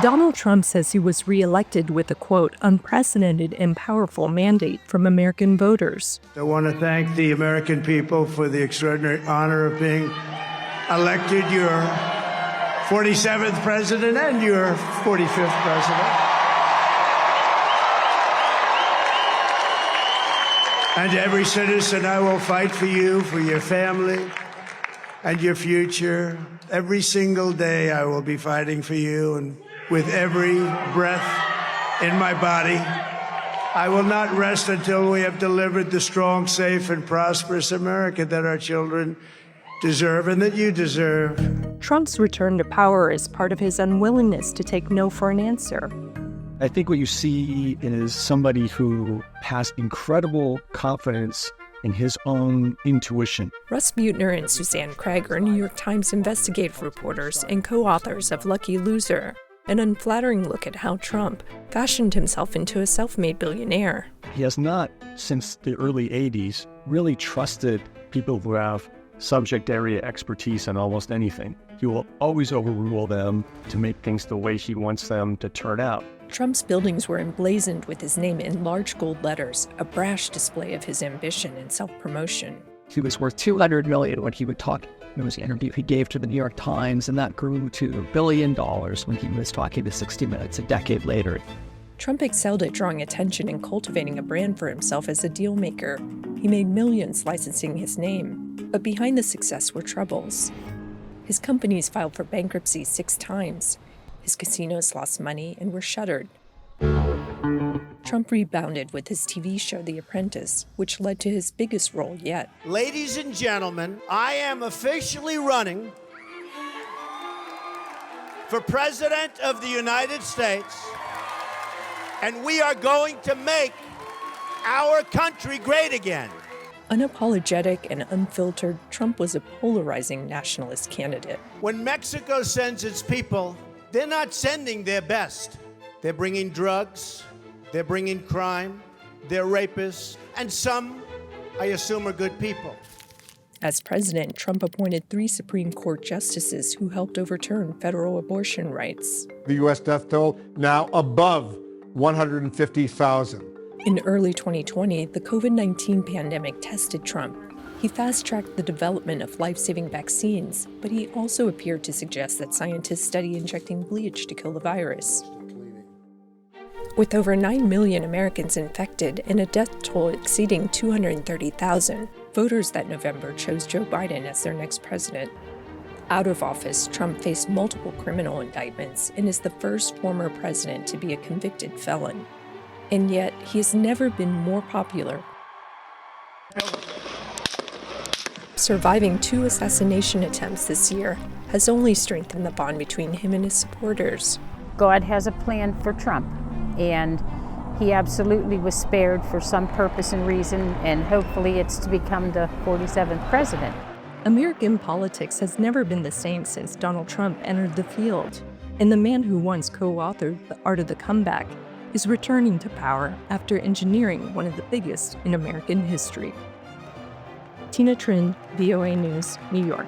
Donald Trump says he was reelected with a, quote, unprecedented and powerful mandate from American voters. I want to thank the American people for the extraordinary honor of being elected your 47th president and your 45th president. And every citizen, I will fight for you, for your family, and your future. Every single day I will be fighting for you, and with every breath in my body, I will not rest until we have delivered the strong, safe, and prosperous America that our children deserve and that you deserve. Trump's return to power is part of his unwillingness to take no for an answer. I think what you see is somebody who has incredible confidence in his own intuition. Russ Buettner and Suzanne Craig are New York Times investigative reporters and co-authors of Lucky Loser, an unflattering look at how Trump fashioned himself into a self-made billionaire. He has not, since the early 80s, really trusted people who have subject area expertise in almost anything. He will always overrule them to make things the way he wants them to turn out. Trump's buildings were emblazoned with his name in large gold letters, a brash display of his ambition and self-promotion. He was worth $200 million when he would talk. There was an interview he gave to the New York Times, and that grew to $1 billion when he was talking to 60 Minutes a decade later. Trump excelled at drawing attention and cultivating a brand for himself as a deal maker. He made millions licensing his name, but behind the success were troubles. His companies filed for bankruptcy 6 times. His casinos lost money and were shuttered. Trump rebounded with his TV show The Apprentice, which led to his biggest role yet. Ladies and gentlemen, I am officially running for President of the United States, and we are going to make our country great again. Unapologetic and unfiltered, Trump was a polarizing nationalist candidate. When Mexico sends its people, they're not sending their best. They're bringing drugs, they're bringing crime, they're rapists, and some, I assume, are good people. As president, Trump appointed 3 Supreme Court justices who helped overturn federal abortion rights. The U.S. death toll now above 150,000. In early 2020, the COVID-19 pandemic tested Trump. He fast-tracked the development of life-saving vaccines, but he also appeared to suggest that scientists study injecting bleach to kill the virus. With over 9 million Americans infected and a death toll exceeding 230,000, voters that November chose Joe Biden as their next president. Out of office, Trump faced multiple criminal indictments and is the first former president to be a convicted felon. And yet, he has never been more popular. Surviving 2 assassination attempts this year has only strengthened the bond between him and his supporters. God has a plan for Trump, and he absolutely was spared for some purpose and reason, and hopefully it's to become the 47th president. American politics has never been the same since Donald Trump entered the field, and the man who once co-authored The Art of the Comeback is returning to power after engineering one of the biggest in American history. Tina Trinh, VOA News, New York.